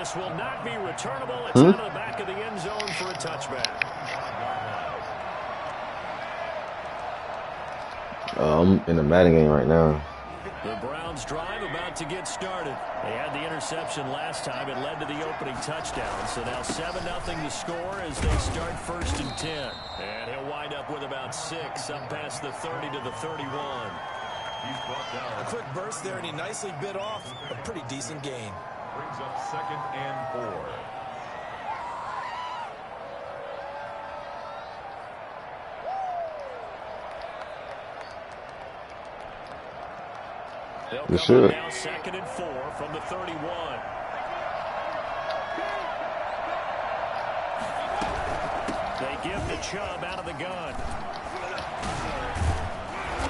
This will not be returnable. It's out of the back of the end zone for a touchback. I'm in the Madden game right now. The Browns drive about to get started. They had the interception last time. It led to the opening touchdown. So now 7-0 to score as they start 1st and 10. And he'll wind up with about 6 up past the 30 to the 31. A quick burst there, and he nicely bit off a pretty decent gain. Brings up 2nd and 4. They'll come now 2nd and 4 from the 31. They give the Chubb out of the gun.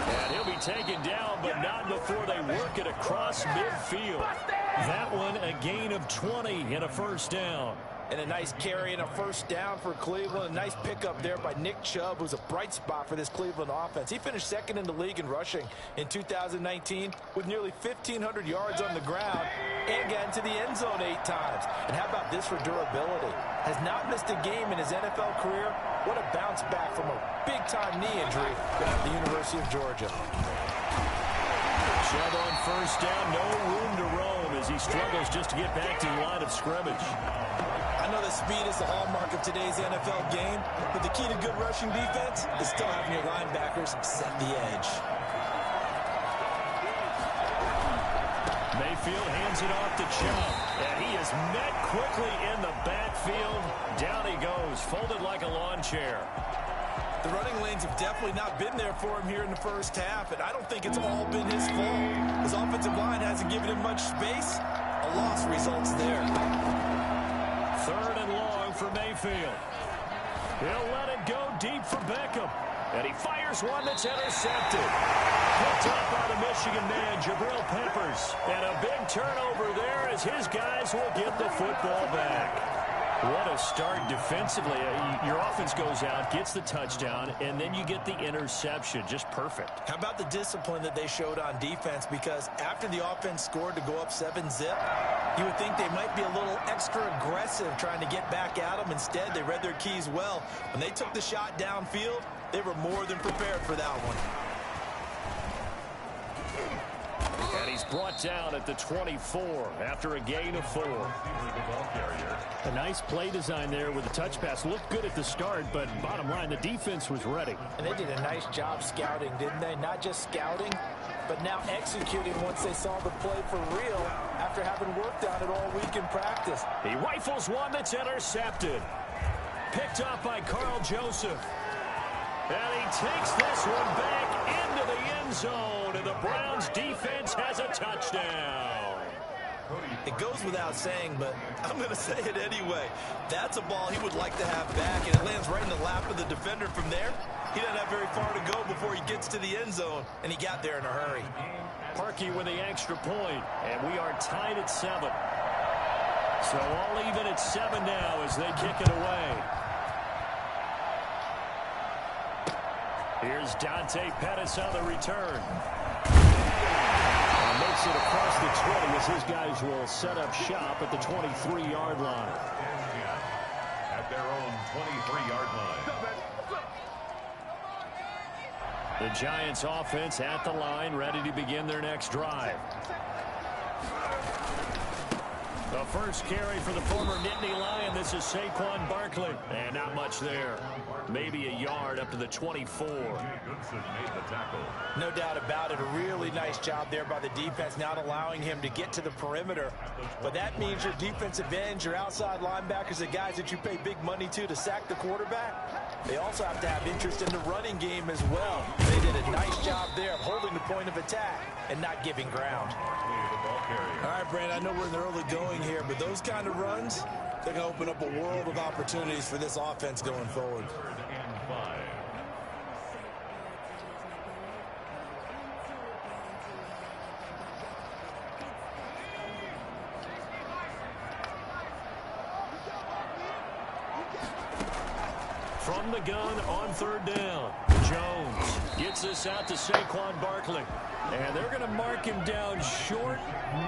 And he'll be taken down, but not before they work it across midfield. That one a gain of 20 and a 1st down. And a nice carry and a 1st down for Cleveland. A nice pickup there by Nick Chubb, who's a bright spot for this Cleveland offense. He finished 2nd in the league in rushing in 2019 with nearly 1,500 yards on the ground and got into the end zone 8 times. And how about this for durability? Has not missed a game in his NFL career. What a bounce back from a big-time knee injury at the University of Georgia. Chubb on 1st down, no room to roam as he struggles just to get back to the line of scrimmage. I know that speed is the hallmark of today's NFL game, but the key to good rushing defense is still having your linebackers set the edge. Mayfield hands it off to Chubb, and he is met quickly in the backfield. Down he goes, folded like a lawn chair. The running lanes have definitely not been there for him here in the 1st half, and I don't think it's all been his fault. His offensive line hasn't given him much space. A loss results there. 3rd and long for Mayfield. He'll let it go deep for Beckham. And he fires one that's intercepted. Picked up by the Michigan man, Jabril Peppers. And a big turnover there as his guys will get the football back. What a start defensively. Your offense goes out, gets the touchdown, and then you get the interception. Just perfect. How about the discipline that they showed on defense? Because after the offense scored to go up 7-zip, you would think they might be a little extra aggressive trying to get back at them. Instead, they read their keys well. When they took the shot downfield, they were more than prepared for that one. And he's brought down at the 24 after a gain of 4. A nice play design there with the touch pass. Looked good at the start, but bottom line, the defense was ready. And they did a nice job scouting, didn't they? Not just scouting, but now executing once they saw the play for real after having worked on it all week in practice. He rifles one that's intercepted. Picked up by Carl Joseph. And he takes this one back into the end zone, and the Browns defense has a touchdown. It goes without saying, but I'm going to say it anyway. That's a ball he would like to have back, and it lands right in the lap of the defender from there. He doesn't have very far to go before he gets to the end zone, and he got there in a hurry. Parkey with the extra point, and we are tied at 7. So all even at 7 now as they kick it away. Here's Dante Pettis on the return. And makes it across the 20 as his guys will set up shop at the 23-yard line. At their own 23-yard line. The Giants offense at the line, ready to begin their next drive. The first carry for the former Nittany Lion. This is Saquon Barkley. And not much there. Maybe a yard up to the 24. No doubt about it. A really nice job there by the defense, not allowing him to get to the perimeter. But that means your defensive ends, your outside linebackers, the guys that you pay big money to sack the quarterback. They also have to have interest in the running game as well. They did a nice job there of holding the point of attack and not giving ground. All right, Brandon, I know we're in the early going here, but those kind of runs, they're going to open up a world of opportunities for this offense going forward. From the gun on 3rd down, Jones gets this out to Saquon Barkley. And they're going to mark him down short,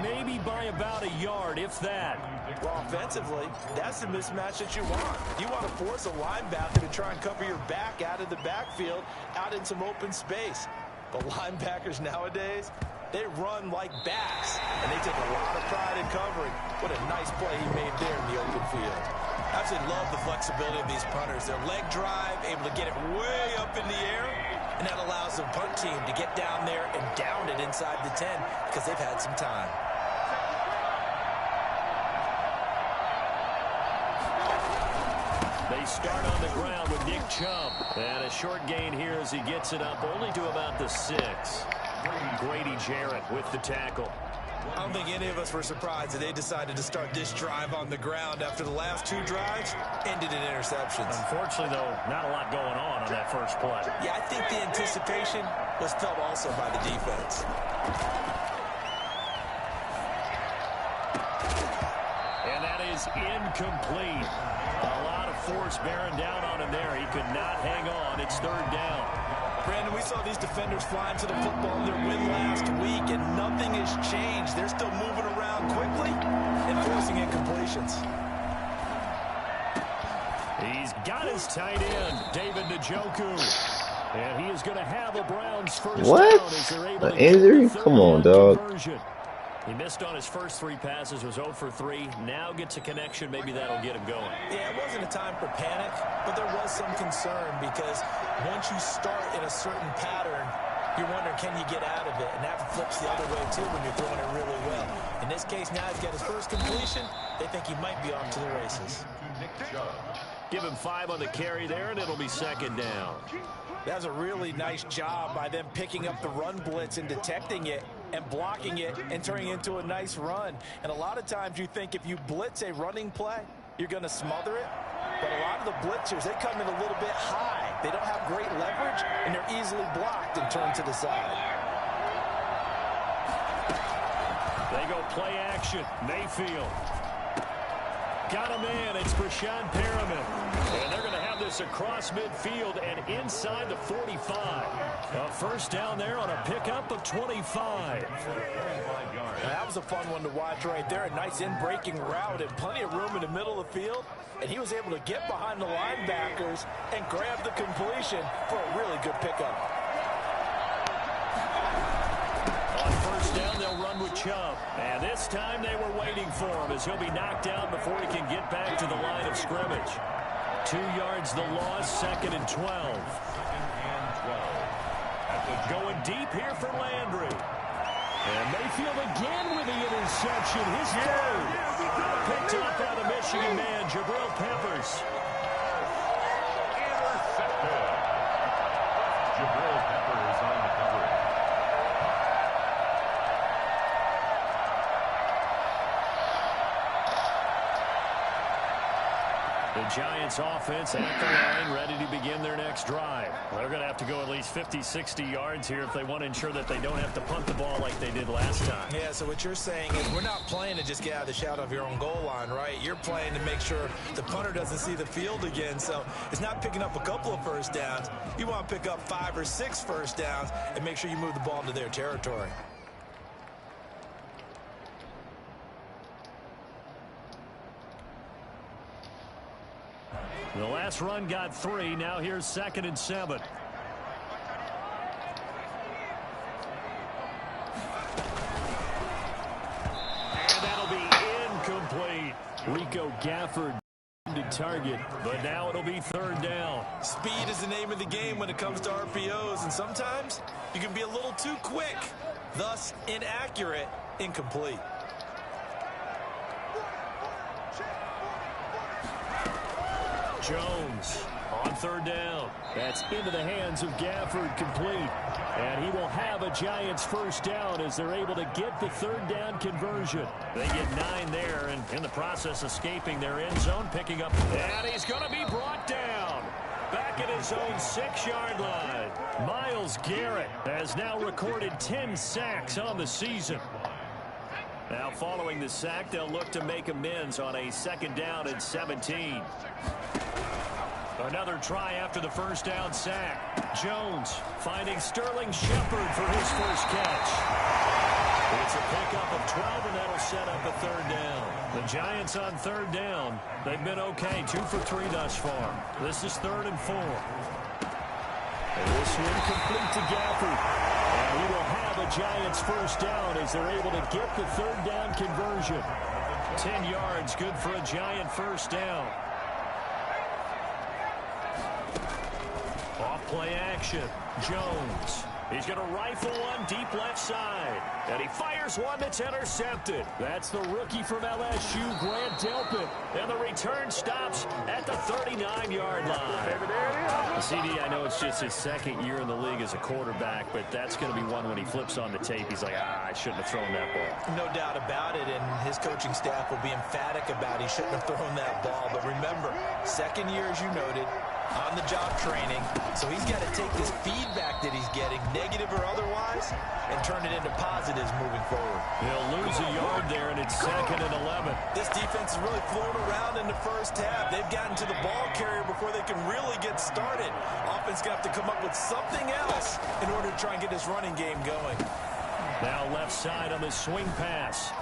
maybe by about a yard, if that. Well, offensively, that's the mismatch that you want. You want to force a linebacker to try and cover your back out of the backfield, out in some open space. But linebackers nowadays, they run like backs, and they take a lot of pride in covering. What a nice play he made there in the open field. I absolutely love the flexibility of these punters. Their leg drive, able to get it way up in the air, and that allows the punt team to get down there and down it inside the 10 because they've had some time. They start on the ground with Nick Chubb. And a short gain here as he gets it up only to about the 6. Grady Jarrett with the tackle. I don't think any of us were surprised that they decided to start this drive on the ground after the last 2 drives ended in interceptions. Unfortunately, though, not a lot going on that first play. Yeah, I think the anticipation was felt also by the defense. And that is incomplete. A lot of force bearing down on him there. He could not hang on. It's 3rd down. Brandon, we saw these defenders flying to the football in their win last week, and nothing has changed. They're still moving around quickly and forcing incompletions. He's got his tight end, David Njoku. And he is going to have a Browns first down as they're able to injury? Come on, dog. Conversion. He missed on his first 3 passes, was 0 for 3. Now gets a connection. Maybe that'll get him going. Yeah, it wasn't a time for panic, but there was some concern because once you start in a certain pattern, you're wondering, can you get out of it? And that flips the other way, too, when you're throwing it really well. In this case, now he's got his first completion. They think he might be off to the races. Give him 5 on the carry there, and it'll be 2nd down. That was a really nice job by them picking up the run blitz and detecting it and blocking it and turning it into a nice run. And a lot of times you think if you blitz a running play, you're going to smother it. But a lot of the blitzers, they come in a little bit high. They don't have great leverage, and they're easily blocked and turned to the side. They go play action. Mayfield. Got a man. It's Brashad Perriman. And they're going to have this across midfield and inside the 45. A first down there on a pickup of 25. Now, that was a fun one to watch right there. A nice in-breaking route and plenty of room in the middle of the field. And he was able to get behind the linebackers and grab the completion for a really good pickup. On first down, they'll run with Chubb. And this time they were waiting for him as he'll be knocked down before he can get back to the line of scrimmage. 2 yards the loss, 2nd and 12. Going deep here for Landry. And Mayfield again with the interception. His 3rd. Picked up by the Michigan man, Jabril Peppers. Intercepted. Jabril Peppers on the coverage. The Giants offense at the line, ready to begin their next drive. They're going to have to go at least 50, 60 yards here if they want to ensure that they don't have to punt the ball like they did last time. Yeah, so what you're saying is we're not playing to just get out of the shadow of your own goal line, right? You're playing to make sure the punter doesn't see the field again. So it's not picking up a couple of first downs. You want to pick up 5 or 6 first downs and make sure you move the ball into their territory. The last run got 3. Now here's 2nd and 7. And that'll be incomplete. Rico Gafford to target, but now it'll be 3rd down. Speed is the name of the game when it comes to RPOs, and sometimes you can be a little too quick, thus inaccurate, incomplete. Jones on 3rd down. That's into the hands of Gafford, complete. And he will have a Giants first down as they're able to get the 3rd down conversion. They get 9 there, and in the process escaping their end zone, picking up. And he's going to be brought down. Back at his own 6-yard line. Myles Garrett has now recorded 10 sacks on the season. Now following the sack, they'll look to make amends on a 2nd down and 17. Another try after the first down sack. Jones finding Sterling Shepard for his first catch. It's a pickup of 12, and that'll set up a third down. The Giants on third down. They've been okay, 2 for 3 thus far. This is 3rd and 4. And this one complete to Gafford. And he will have a Giants first down as they're able to get the third down conversion. 10 yards, good for a Giant first down. Off play action. Jones. He's going to rifle one deep left side. And he fires one that's intercepted. That's the rookie from LSU, Grant Delpit. And the return stops at the 39-yard line. CD, I know it's just his second year in the league as a quarterback, but that's going to be one when he flips on the tape. He's like, I shouldn't have thrown that ball. No doubt about it, and his coaching staff will be emphatic about he shouldn't have thrown that ball. But remember, second year, as you noted, on-the-job training, so he's got to take this feedback that he's getting, negative or otherwise, and turn it into positives moving forward. He'll lose a yard there, and it's 2nd and 11. This defense is really flown around in the first half. They've gotten to the ball carrier before they can really get started. Offense going to have to come up with something else in order to try and get this running game going. Now left side on the swing pass.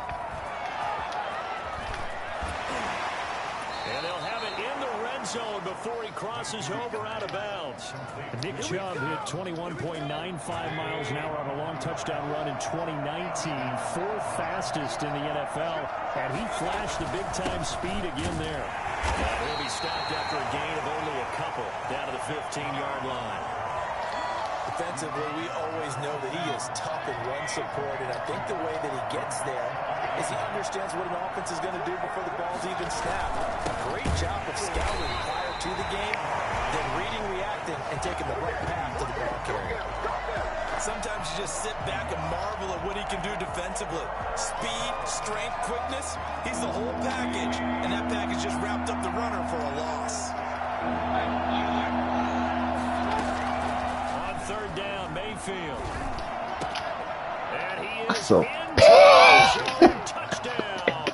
And they'll have it in the red zone before he crosses over out of bounds. Nick Chubb hit 21.95 miles an hour on a long touchdown run in 2019, 4th fastest in the NFL, and he flashed the big-time speed again there. And he'll be stopped after a gain of only a couple, down to the 15-yard line. Defensively, we always know that he is tough in run support, and I think the way that he gets there is he understands what an offense is going to do before the ball's even snapped. A great job of scouting prior to the game, then reading, reacting, and taking the right path to the ball carrier. Sometimes you just sit back and marvel at what he can do defensively. Speed, strength, quickness, he's the whole package, and that package just wrapped up the runner for a loss. Third down, Mayfield. And he is So- in touchdown.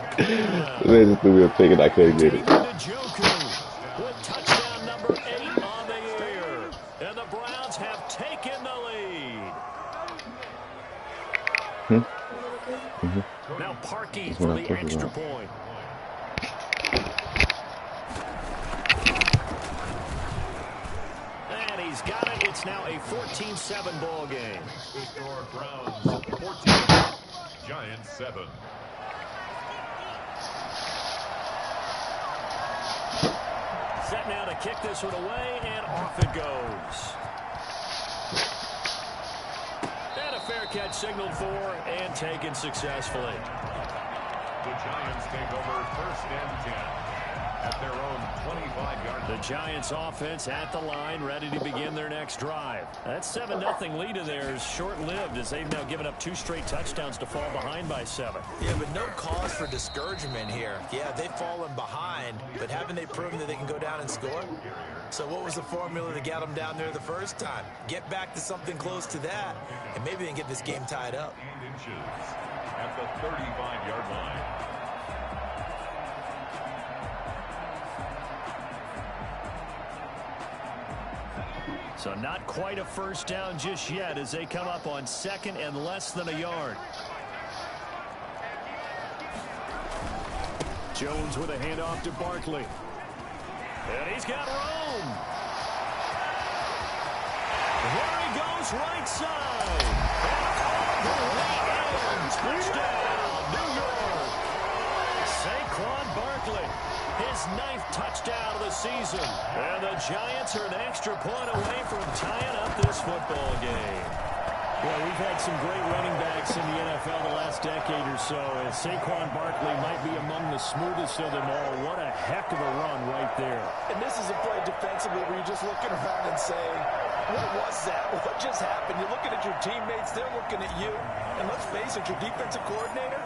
They just threw me a pick and I couldn't get it. Njoku with touchdown number 8 on the year. And the Browns have taken the lead. Now Parkey for the extra point. He's got it. It's now a 14-7 ball game. The score, Browns 14, Giants 7. Set now to kick this one away, and off it goes. And a fair catch signaled for and taken successfully. The Giants take over 1st and 10 at their own 25-yard line. The Giants offense at the line, ready to begin their next drive. That 7-0 lead of theirs short-lived as they've now given up 2 straight touchdowns to fall behind by 7. Yeah, but no cause for discouragement here. Yeah, they've fallen behind, but haven't they proven that they can go down and score? So what was the formula that got them down there the first time? Get back to something close to that, and maybe they can get this game tied up. 8 inches at the 35-yard line. So not quite a first down just yet as they come up on 2nd and less than a yard. Jones with a handoff to Barkley. And he's got room. There he goes right side. And all the way in. Touchdown, New York. Saquon Barkley. His 9th touchdown of the season. And the Giants are an extra point away from tying up this football game. Well, we've had some great running backs in the NFL the last decade or so, and Saquon Barkley might be among the smoothest of them all. What a heck of a run right there. And this is a play defensively where you're just looking around and saying, what was that? What just happened? You're looking at your teammates, they're looking at you. And let's face it, your defensive coordinator,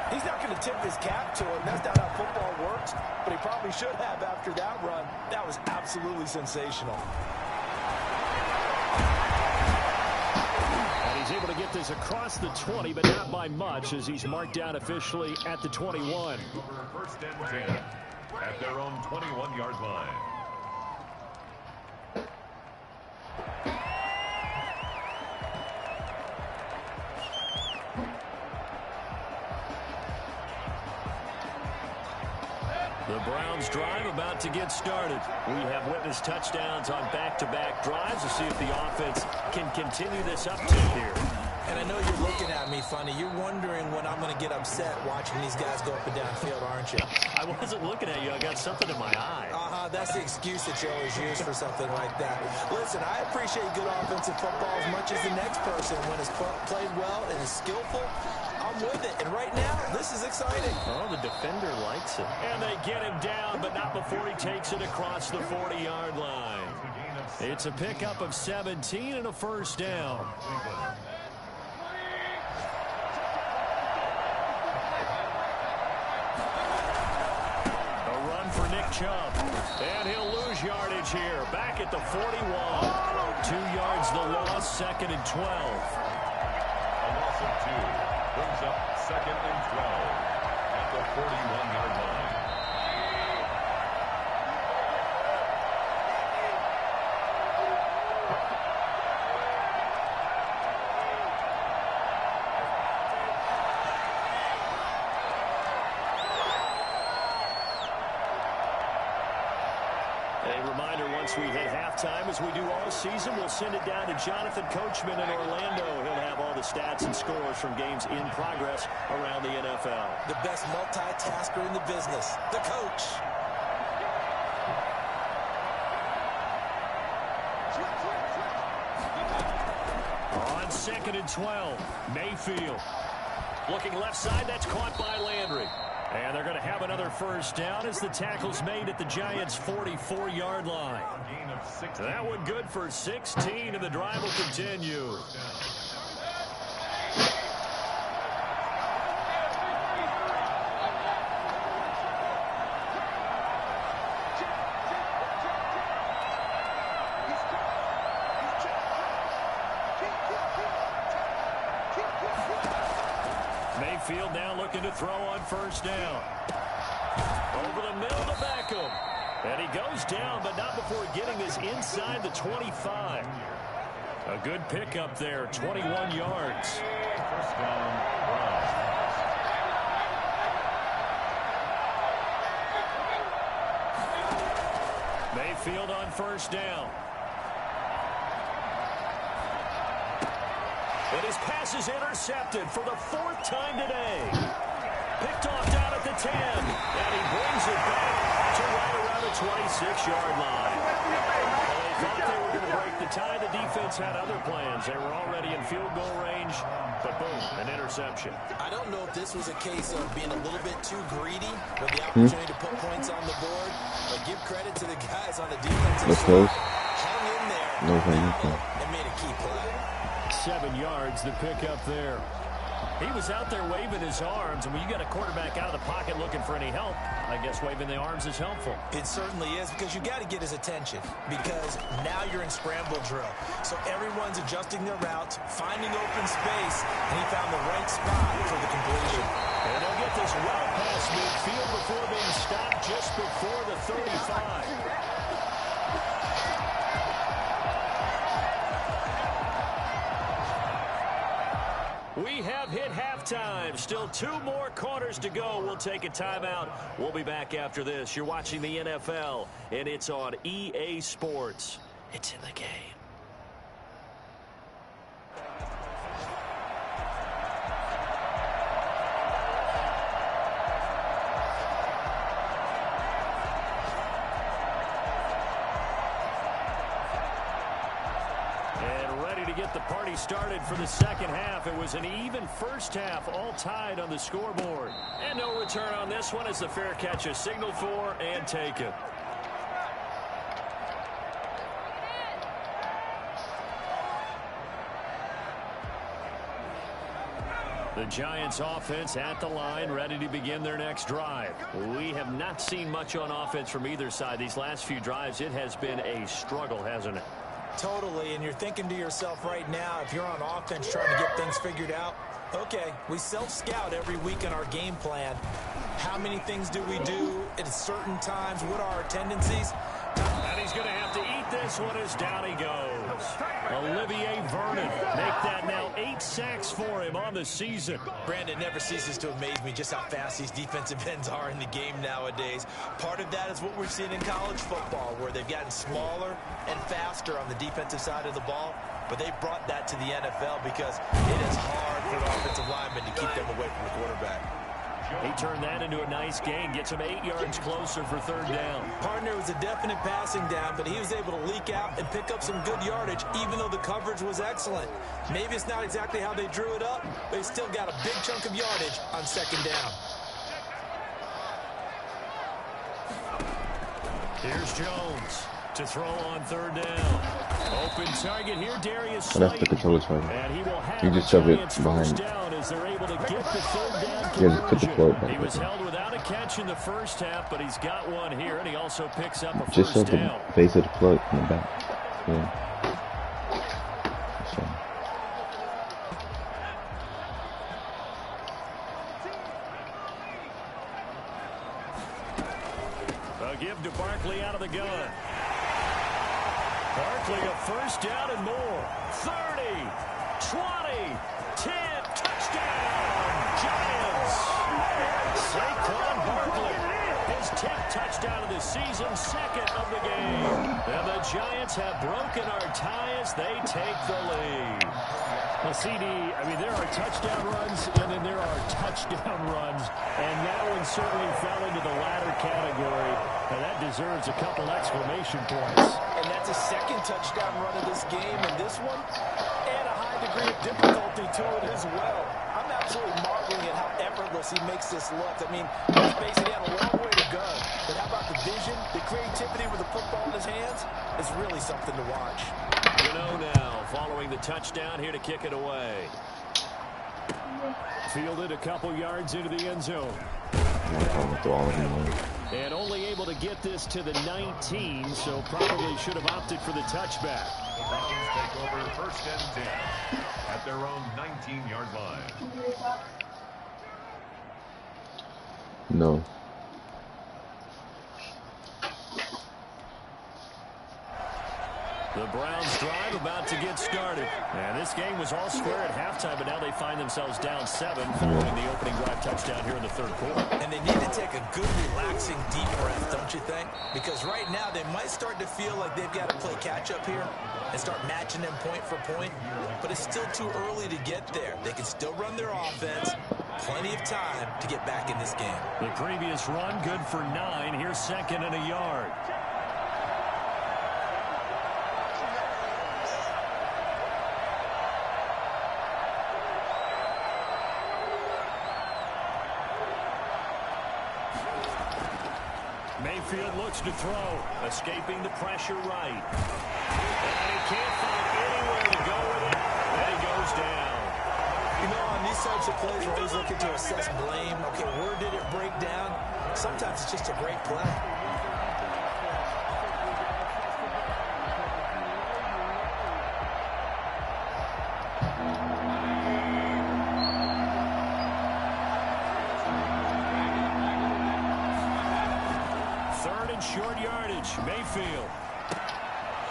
he's not going to tip his cap to him. That's not how football works, but he probably should have after that run. That was absolutely sensational. And he's able to get this across the 20, but not by much as he's marked down officially at the 21. Over 1st and 10 at their own 21-yard line. The Browns drive about to get started. We have witnessed touchdowns on back-to-back drives to see if the offense can continue this uptick here. And I know you're looking at me funny. You're wondering when I'm going to get upset watching these guys go up and down field, aren't you? I wasn't looking at you. I got something in my eye. That's the excuse that you always use for something like that. Listen, I appreciate good offensive football as much as the next person. When it's played well and is skillful, I'm with it. And right now, this is exciting. Oh, the defender likes it. And they get him down, but not before he takes it across the 40-yard line. It's a pickup of 17 and a first down. For Nick Chubb. And he'll lose yardage here. Back at the 41. 2 yards the loss, 2nd and 12. A loss of 2 brings up 2nd and 12 at the 41-yard line. Once we hit halftime, as we do all season, we'll send it down to Jonathan Coachman in Orlando. He'll have all the stats and scores from games in progress around the NFL. The best multitasker in the business, the coach. On 2nd and 12, Mayfield. Looking left side, that's caught by Landry. And they're going to have another first down as the tackle's made at the Giants' 44-yard line. That one good for 16, and the drive will continue. Mayfield now looking to throw on first down. Over the middle to Beckham. And he goes down, but not before getting this inside the 25. A good pickup there, 21 yards. First down, Browns. Mayfield on first down. And his pass is intercepted for the 4th time today. Picked off down at the 10. And he brings it back to right around the 26-yard line. Well, they thought they were going to break the tie. The defense had other plans. They were already in field goal range. But boom, an interception. I don't know if this was a case of being a little bit too greedy with the opportunity to put points on the board. But give credit to the guys on the defensive side. Hung in there and made a key play. 7 yards, the pickup there. He was out there waving his arms, and when you got a quarterback out of the pocket looking for any help, I guess waving the arms is helpful. It certainly is, because you got to get his attention, because now you're in scramble drill. So everyone's adjusting their routes, finding open space, and he found the right spot for the completion. And they'll get this well past midfield before being stopped just before the 35. We have hit halftime. Still 2 more quarters to go. We'll take a timeout. We'll be back after this. You're watching the NFL, and it's on EA Sports. It's in the game. Get the party started for the second half. It was an even first half, all tied on the scoreboard. And no return on this one as the fair catch is signaled for and taken. The Giants offense at the line, ready to begin their next drive. We have not seen much on offense from either side. These last few drives, it has been a struggle, hasn't it? Totally, and you're thinking to yourself right now, if you're on offense trying to get things figured out, okay, we self-scout every week in our game plan. How many things do we do at certain times? What are our tendencies? And he's going to have to eat this one as down he goes. Olivier Vernon make that now 8 sacks for him on the season. Brandon, never ceases to amaze me just how fast these defensive ends are in the game nowadays. Part of that is what we're seeing in college football, where they've gotten smaller and faster on the defensive side of the ball. But they brought that to the NFL because it is hard for the offensive linemen to keep them away from the quarterback. He turned that into a nice gain, gets him 8 yards closer for 3rd down. Partner was a definite passing down, but he was able to leak out and pick up some good yardage, even though the coverage was excellent. Maybe it's not exactly how they drew it up, but he still got a big chunk of yardage on 2nd down. Here's Jones to throw on 3rd down. Open target here, Darius Oh, that's the Slayton. controller target. And he will have You just shove it Giants behind. first down as they're able to get the 3rd down Yeah, just put the conversion. float back He was there. held without a catch in the first half, but he's got one here, and he also picks up a Just first shove down. the face of the plug in the back. Yeah. So, A give to Barkley out of the gun. Barkley a first down and more. 30, 20, 10, touchdown, Giants. Saquon Barkley, his 10th touchdown of the season, 2nd of the game. And the Giants have broken our tie as they take the lead. Well, CD, I mean, there are touchdown runs, and then there are touchdown runs, and that one certainly fell into the latter category, and that deserves a couple exclamation points. And that's a 2nd touchdown run of this game, and this one, and a high degree of difficulty to it as well. I'm absolutely marveling at how effortless he makes this look. I mean, he's basically had a long way to go, but how about the vision, the creativity with the football in his hands? It's really something to watch. Now, following the touchdown here to kick it away. Fielded a couple yards into the end zone. And only able to get this to the 19, so probably should have opted for the touchback. The Browns take over 1st and 10 at their own 19-yard line. no. The Browns drive about to get started. And this game was all square at halftime, but now they find themselves down 7 following the opening drive touchdown here in the 3rd quarter. And they need to take a good, relaxing, deep breath, don't you think? Because right now they might start to feel like they've got to play catch-up here and start matching them point for point. But it's still too early to get there. They can still run their offense. Plenty of time to get back in this game. The previous run, good for 9. Here's 2nd and a yard. Mayfield looks to throw, escaping the pressure right. And he can't find anywhere to go with it. And he goes down. You know, on these types of plays, we're always looking to assess blame. Okay, where did it break down? Sometimes it's just a great play. Short yardage, Mayfield.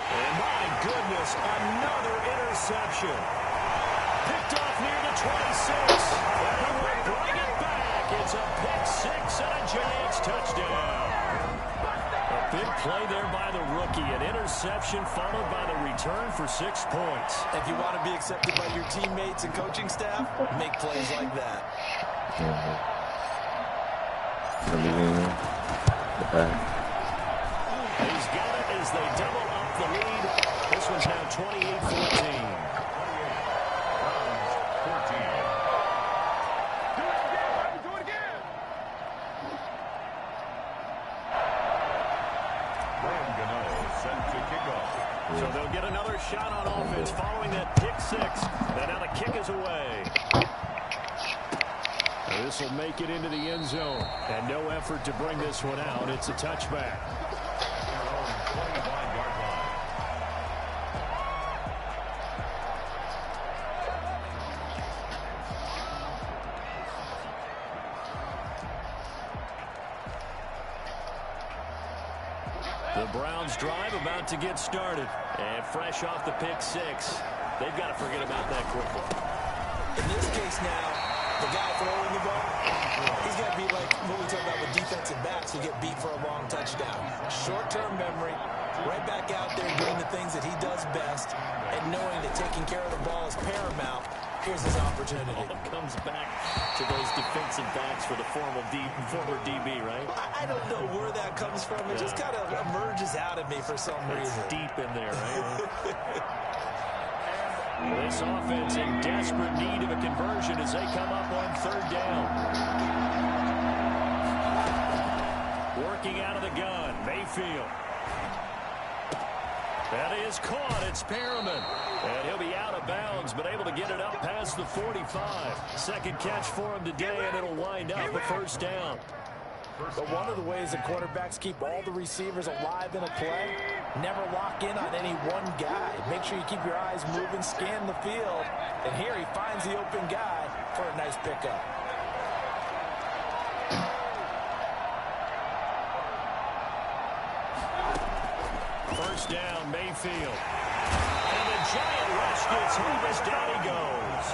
And my goodness, another interception. Picked off near the 26. And he will bring it back. It's a pick 6 and a Giants touchdown. A big play there by the rookie. An interception followed by the return for 6 points. If you want to be accepted by your teammates and coaching staff, make plays like that. He's got it as they double up the lead. This one's now 28-14. So they'll get another shot on offense following that pick 6. And now the kick is away. This will make it into the end zone. And no effort to bring this one out. It's a touchback. The The Browns drive about to get started. And fresh off the pick six, they've got to forget about that quickly. In this case now, the guy throwing the ball, he's got to be like what we talk about with defensive backs who get beat for a long touchdown. Short-term memory, right back out there doing the things that he does best, and knowing that taking care of the ball is paramount. Here's his opportunity. All comes back to those defensive backs for the former DB, right? I don't know where that comes from. It just kind of emerges out of me for some reason. It's deep in there, right? This offense in desperate need of a conversion as they come up on third down. Working out of the gun, Mayfield. That is caught. It's Perriman. And he'll be out of bounds, but able to get it up past the 45. Second catch for him today, and it'll wind up a first down. But one of the ways that quarterbacks keep all the receivers alive in a play, never lock in on any one guy. Make sure you keep your eyes moving, scan the field. And here he finds the open guy for a nice pickup. First down, Mayfield. And the giant rush gets home as down he goes.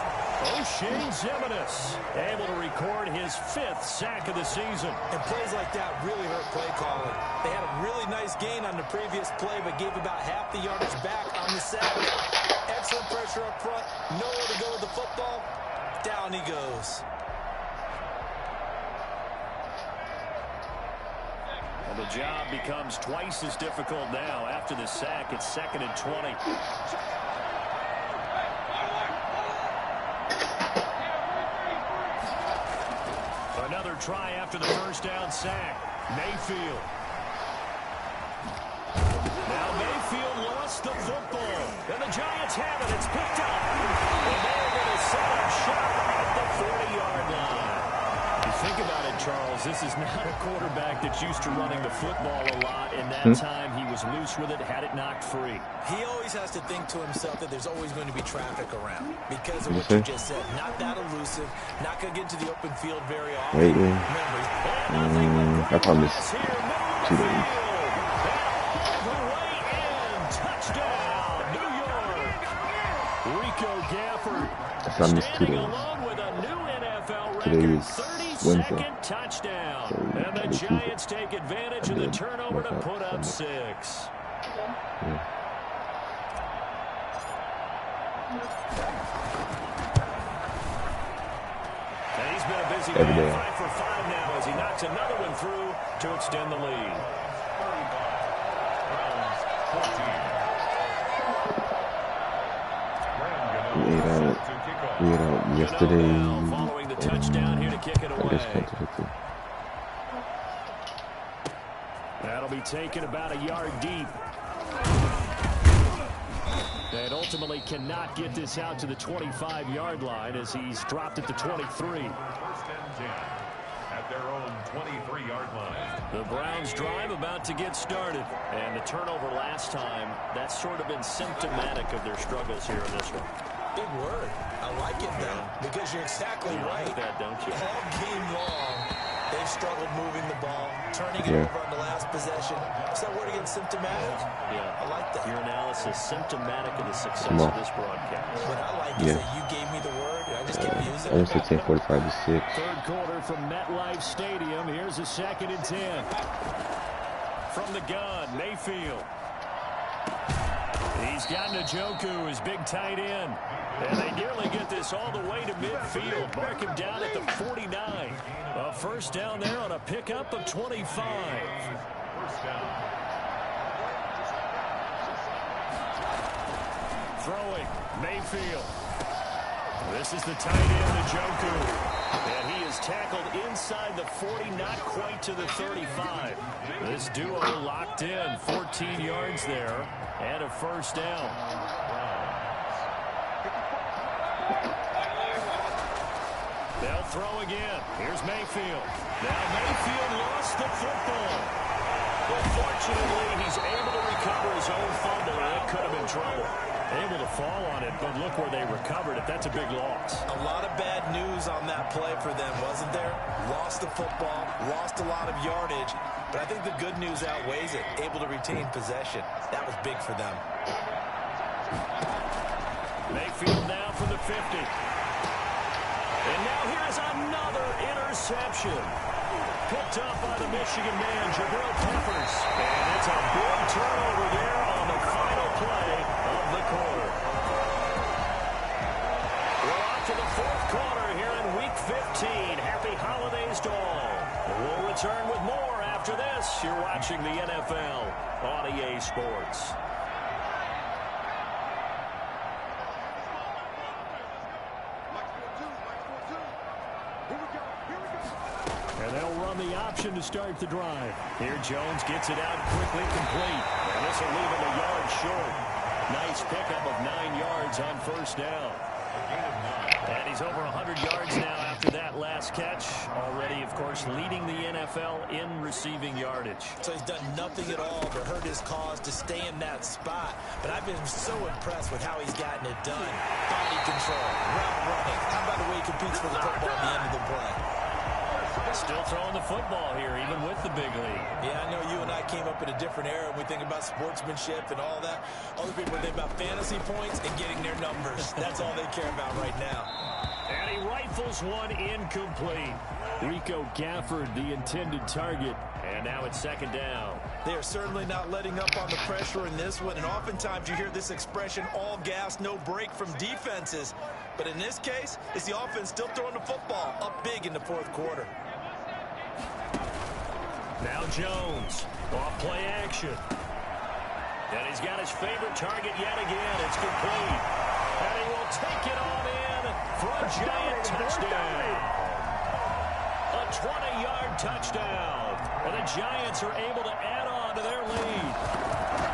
O'Shane Ximines able to record his 5th sack of the season. And plays like that really hurt play calling. They had a really nice gain on the previous play, but gave about half the yardage back on the sack. Excellent pressure up front. Nowhere to go with the football. Down he goes. Well, the job becomes twice as difficult now. After the sack, it's 2nd and 20. Another try after the first down sack. Mayfield. Now Mayfield lost the football. And the Giants have it. It's picked up. And they're going to set up shop at the 40-yard line. You think about it, Charles, this is not a quarterback that's used to running the football a lot. And that time he was loose with it, had it knocked free. He always has to think to himself that there's always going to be traffic around because of what you just said. Not that elusive, not going to get into the open field very often. Wait, Remember, I promise 2 days. Touchdown, New York. Rico Gafford. I promise 2 days. Today is Wednesday. Touchdown. So And the Giants take advantage of the turnover to put up 6. Yeah. And he's been a busy Every man, day. 5 for 5 now as he knocks another one through to extend the lead. We ate out yesterday. Following the touchdown here to kick it I away. guess punted it. That'll be taken about a yard deep. And ultimately cannot get this out to the 25-yard line as he's dropped at the 23. First and 10 at their own 23-yard line. The Browns drive about to get started. And the turnover last time, that's sort of been symptomatic of their struggles here in this one. big word. I like it, though, because you're exactly right. Like that, don't you? All game long, they've struggled moving the ball, turning it over on the last possession. Is that word again, symptomatic? Yeah. I like that. Your analysis, symptomatic of the success of this broadcast. What I like is that you gave me the word, and I just kept using I it. just said 10:45 to 6. Third quarter from MetLife Stadium. Here's a 2nd and 10. From the gun, Mayfield. He's got Njoku, his big tight end. And they nearly get this all the way to midfield. Mark him down at the 49. A first down there on a pickup of 25. First down. Throwing, Mayfield. This is the tight end, Njoku. And he is tackled inside the 40, not quite to the 35. This duo locked in, 14 yards there, and a first down. They'll throw again. Here's Mayfield. Now Mayfield lost the football. But fortunately, he's able to recover his own fumble, and it could have been trouble. Able to fall on it, but look where they recovered it. That's a big loss. A lot of bad news on that play for them, wasn't there? Lost the football, lost a lot of yardage, but I think the good news outweighs it. Able to retain possession. That was big for them. Mayfield now from the 50. And now here's another interception. Picked up by the Michigan man, Jabril Peppers. And it's a big turnover there on the final play of the quarter. We're off to the fourth quarter here in Week 15. Happy holidays to all. We'll return with more after this. You're watching the NFL on EA Sports. And they'll run the option to start the drive. Here Jones gets it out quickly, complete. And this will leave him a yard short. Nice pickup of 9 yards on first down. And he's over 100 yards now after that last catch. Already, of course, leading the NFL in receiving yardage. So he's done nothing at all to hurt his cause to stay in that spot. But I've been so impressed with how he's gotten it done. Body control, route running. How about the way he competes for the football at the end of the play? Still throwing the football here, even with the big lead. Yeah, I know you and I came up in a different era, and we think about sportsmanship and all that. Other people think about fantasy points and getting their numbers. That's all they care about right now. And he rifles one incomplete. Rico Gafford, the intended target. And now it's second down. They are certainly not letting up on the pressure in this one, and oftentimes you hear this expression, all gas, no break from defenses. But in this case, it's the offense still throwing the football up big in the fourth quarter. Now Jones, off play action. And he's got his favorite target yet again. It's complete. And he will take it on in for a giant touchdown. A 20-yard touchdown. And the Giants are able to add on to their lead.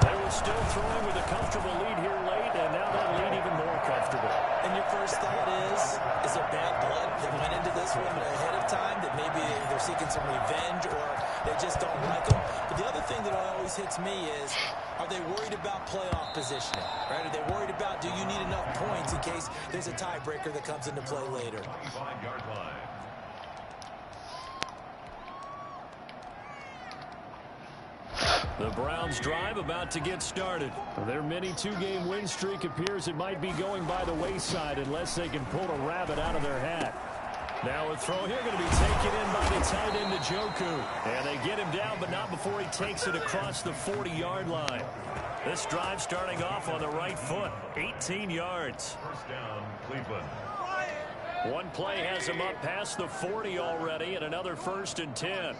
They were still throwing with a comfortable lead here late, and now that lead even more comfortable. And your first thought is there bad blood that went into this one ahead of time, that maybe they're seeking some revenge or they just don't like them? But the other thing that always hits me is, are they worried about playoff positioning? Right? Are they worried about, do you need enough points in case there's a tiebreaker that comes into play later? 25-yard line. The Browns' drive about to get started. Their mini two-game win streak appears it might be going by the wayside unless they can pull a rabbit out of their hat. Now a throw here going to be taken in by the tight end Njoku. And they get him down, but not before he takes it across the 40-yard line. This drive starting off on the right foot. 18 yards. First down, Cleveland. One play has him up past the 40 already, and another 1st and 10.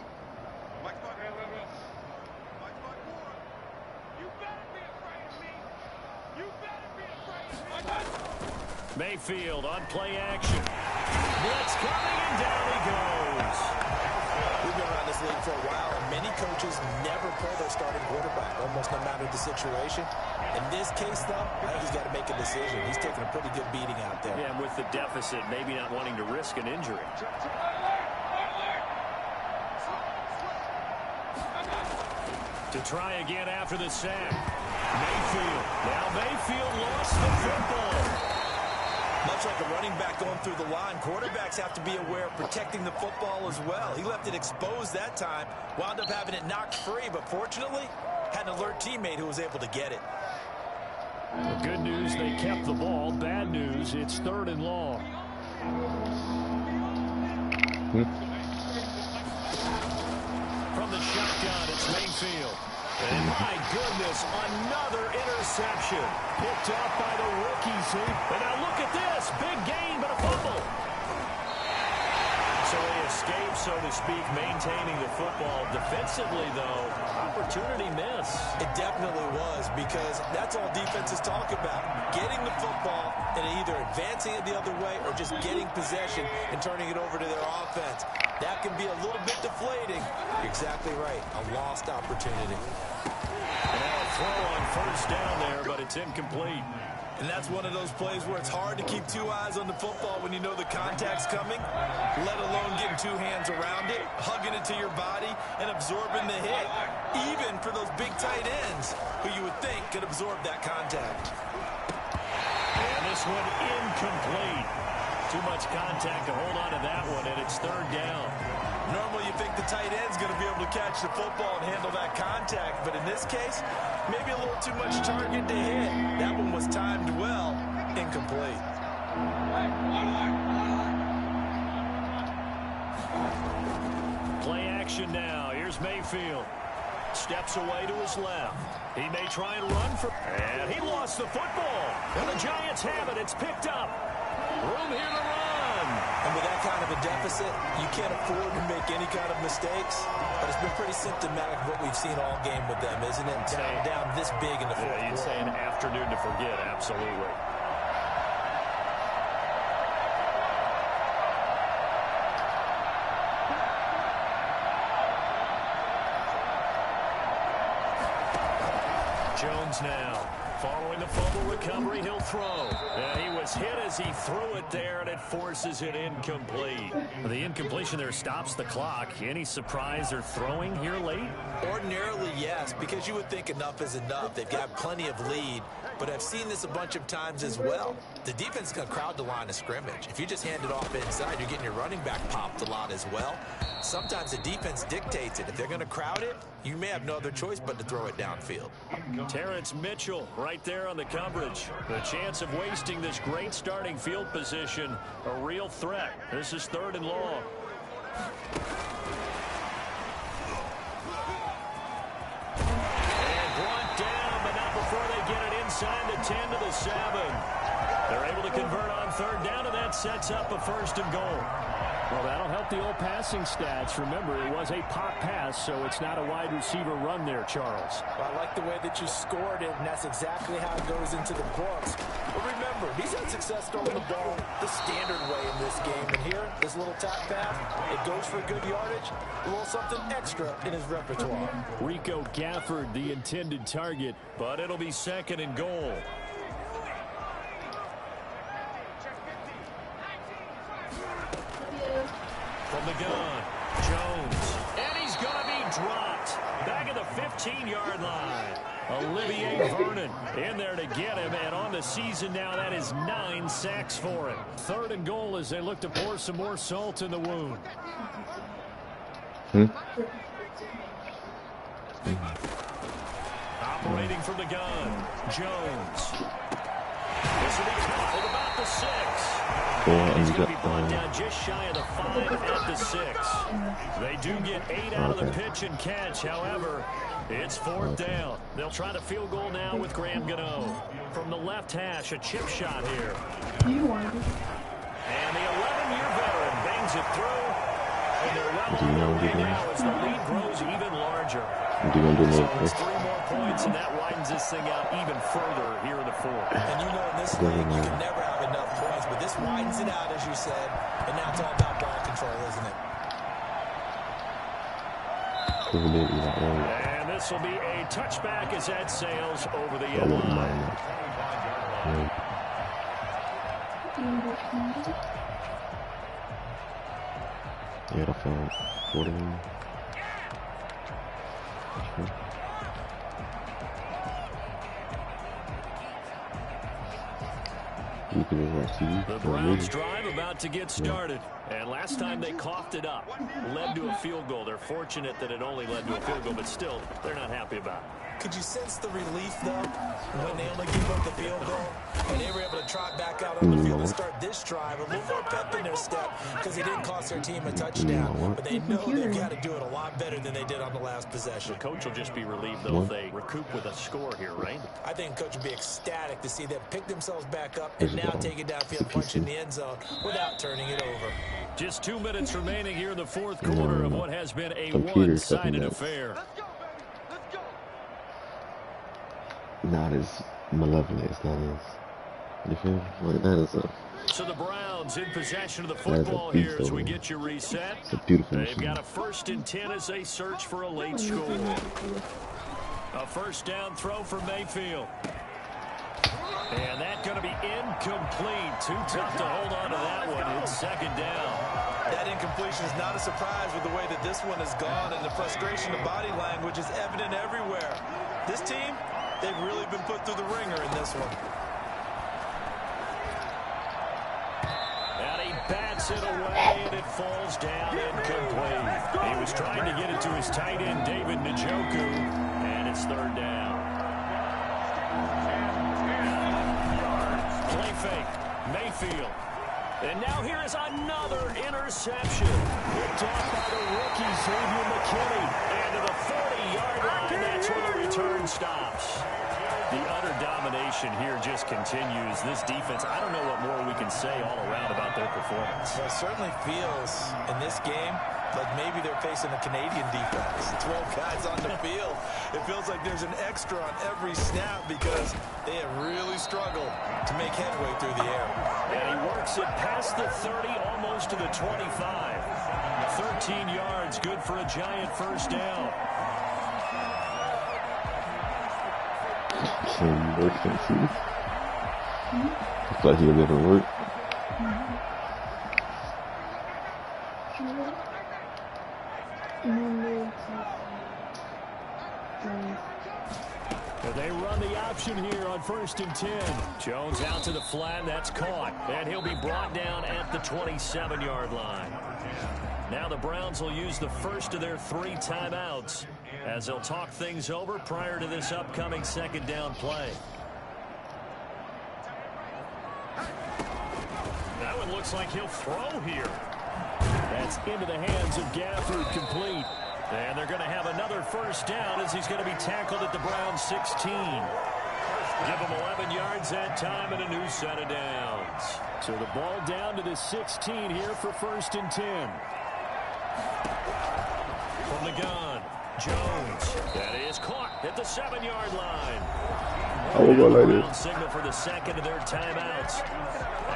Mayfield on play action. Blitz coming, and down he goes. We've been around this league for a while, and many coaches never pull their starting quarterback, almost no matter the situation. In this case, though, I think he's got to make a decision. He's taking a pretty good beating out there. Yeah, and with the deficit, maybe not wanting to risk an injury. To try again after the sack. Mayfield. Now Mayfield lost the football. Much like a running back going through the line, quarterbacks have to be aware of protecting the football as well. He left it exposed that time, wound up having it knocked free, but fortunately, had an alert teammate who was able to get it. Well, good news, they kept the ball. Bad news, it's 3rd and long. From the shotgun, it's Mayfield. And my goodness, another interception. Picked up by the rookies here. And now look at this. Big gain, but a fumble. So they escape, so to speak, maintaining the football. Defensively, though, opportunity miss. It definitely was, because that's all defenses talk about. Getting the football and either advancing it the other way or just getting possession and turning it over to their offense. That can be a little bit deflating. You're exactly right. A lost opportunity. And now a throw on 1st down there, but it's incomplete. And that's one of those plays where it's hard to keep 2 eyes on the football when you know the contact's coming, let alone getting 2 hands around it, hugging it to your body, and absorbing the hit, even for those big tight ends who you would think could absorb that contact. this one incomplete. Too much contact to hold on to that one, and it's third down. Normally you think the tight end's going to be able to catch the football and handle that contact, but in this case, maybe a little too much target to hit. That one was timed well, incomplete. Play action now. Here's Mayfield. Steps away to his left. He may try and run for... And he lost the football. And the Giants have it. It's picked up. Room here to run. And with that kind of a deficit, you can't afford to make any kind of mistakes. But it's been pretty symptomatic of what we've seen all game with them, isn't it? Down this big in the fourth quarter. You'd say an afternoon to forget, absolutely. Jones now. Following the fumble recovery, he'll throw. He was hit as he threw it there, and it forces it incomplete. The incompletion there stops the clock. Any surprise they're throwing here late? Ordinarily, yes, because you would think enough is enough. They've got plenty of lead, but I've seen this a bunch of times as well. The defense is going to crowd the line of scrimmage. If you just hand it off inside, you're getting your running back popped a lot as well. Sometimes the defense dictates it. If they're going to crowd it, you may have no other choice but to throw it downfield. Terrence Mitchell right there on the coverage. The chance of wasting this great starting field position, a real threat. This is third and long. And brought down, but not before they get it inside the 10 to the 7. They're able to convert on third down, and that sets up a first and goal. Well, that'll help the old passing stats. Remember, it was a pop pass, so it's not a wide receiver run there, Charles. Well, I like the way that you scored it, and that's exactly how it goes into the books. But remember, he's had success throwing the ball the standard way in this game. And here, this little tap pass, it goes for good yardage, a little something extra in his repertoire. Rico Gafford, the intended target. But it'll be second and goal. From the gun, Jones. And he's going to be dropped. Back at the 15-yard line. Olivier Vernon in there to get him. And on the season now, that is 9 sacks for him. Third and goal as they look to pour some more salt in the wound. Operating from the gun, Jones. This will be caught at about the 6. He's going to be brought down just shy of the 5 at the 6. They do get 8 out of the pitch and catch. However, it's fourth down. They'll try the field goal now with Graham Gano. From the left hash, a chip shot here. And the 11-year veteran bangs it through. And they're well on their way now as the lead grows even larger. So it's 3 more points, and that widens this thing out even further here in the fourth. And you know in this league, you can never have enough points, but this widens it out, as you said, and now it's all about ball control, isn't it? And this will be a touchback as that sails over the end line. Yeah, I found 40. The Browns drive about to get started. And last time they coughed it up, led to a field goal. They're fortunate that it only led to a field goal, but still, they're not happy about it. Could you sense the relief, though, when they only gave up the field goal? And they were able to trot back out on the field and start this drive. A little more pep in their step because they didn't cost their team a touchdown. But they know they've got to do it a lot better than they did on the last possession. The coach will just be relieved, though, if they recoup with a score here, right? I think the coach would be ecstatic to see them pick themselves back up and now take it downfield, punch in the end zone without turning it over. Just 2 minutes remaining here in the fourth quarter of what has been a one-sided affair. Not as malevolent. It's not as, you feel like that is a. So the Browns in possession of the football here as we get you reset. It's a beautiful They've machine. got a 1st and 10 as they search for a late score. A first down throw for Mayfield. And that's going to be incomplete. Too tough to hold on to that one. It's second down. That incompletion is not a surprise with the way that this one has gone, and the frustration of body language is evident everywhere. This team, they've really been put through the ringer in this one. Gets it away, and it falls down incomplete. He was trying to get it to his tight end, David Njoku, and it's third down. Play fake. Mayfield. And now here is another interception. Picked off by the rookie, Xavier McKinney. And to the 40-yard line, that's where the return stops. The utter domination here just continues. This defense, I don't know what more we can say all around about their performance. Well, it certainly feels in this game like maybe they're facing a Canadian defense. 12 guys on the field. It feels like there's an extra on every snap because they have really struggled to make headway through the air. And he works it past the 30, almost to the 25. 13 yards, good for a giant first down. Some work can see. Looks like he'll get to work. They run the option here on 1st and 10. Jones out to the flat. That's caught. And he'll be brought down at the 27-yard line. Now the Browns will use the first of their 3 timeouts as they'll talk things over prior to this upcoming second down play. That one looks like he'll throw here. That's into the hands of Gafford, complete. And they're going to have another first down as he's going to be tackled at the Browns 16. Give him 11 yards that time and a new set of downs. So the ball down to the 16 here for 1st and 10. From the gun, Jones. That is caught at the 7-yard line. I will go like this. Signal for the second of their timeouts.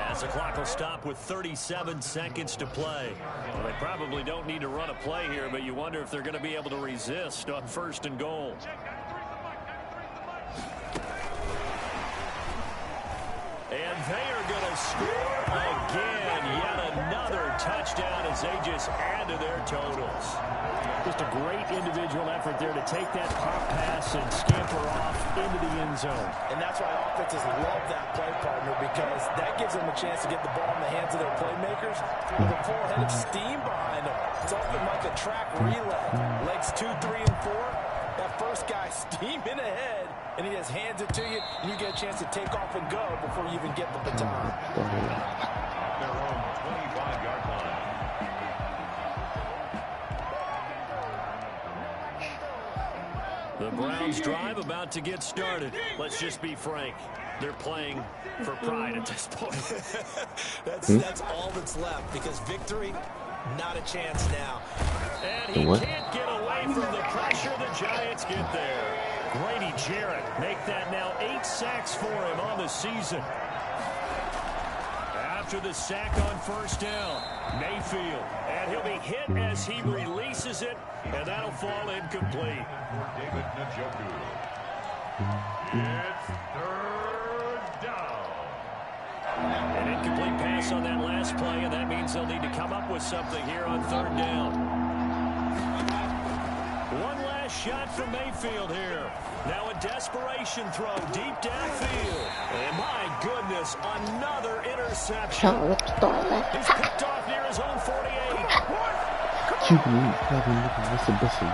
As the clock will stop with 37 seconds to play. Well, they probably don't need to run a play here, but you wonder if they're going to be able to resist on 1st and goal. And they are going to score again. Yet another touchdown as they just add to their totals. Just a great individual effort there to take that pop pass and scamper off into the end zone. And that's why offenses love that play partner, because that gives them a chance to get the ball in the hands of their playmakers with a full head of steam behind them. It's often like a track relay. Legs 2, 3, and 4. That first guy steaming ahead, and he just hands it to you, and you get a chance to take off and go before you even get the baton. Their own 25-yard line. The Browns drive about to get started. Let's just be frank. They're playing for pride at this point. That's all that's left, because victory, not a chance now. And he can't get away from the pressure. The Giants get there. Grady Jarrett make that now 8 sacks for him on the season. After the sack on first down, Mayfield. And he'll be hit as he releases it, and that'll fall incomplete. David Njoku. It's third down. An incomplete pass on that last play, and that means they'll need to come up with something here on third down. One last shot from Mayfield here. Now a desperation throw deep downfield. And my goodness, another interception. He's picked off near his own 48. What's the best of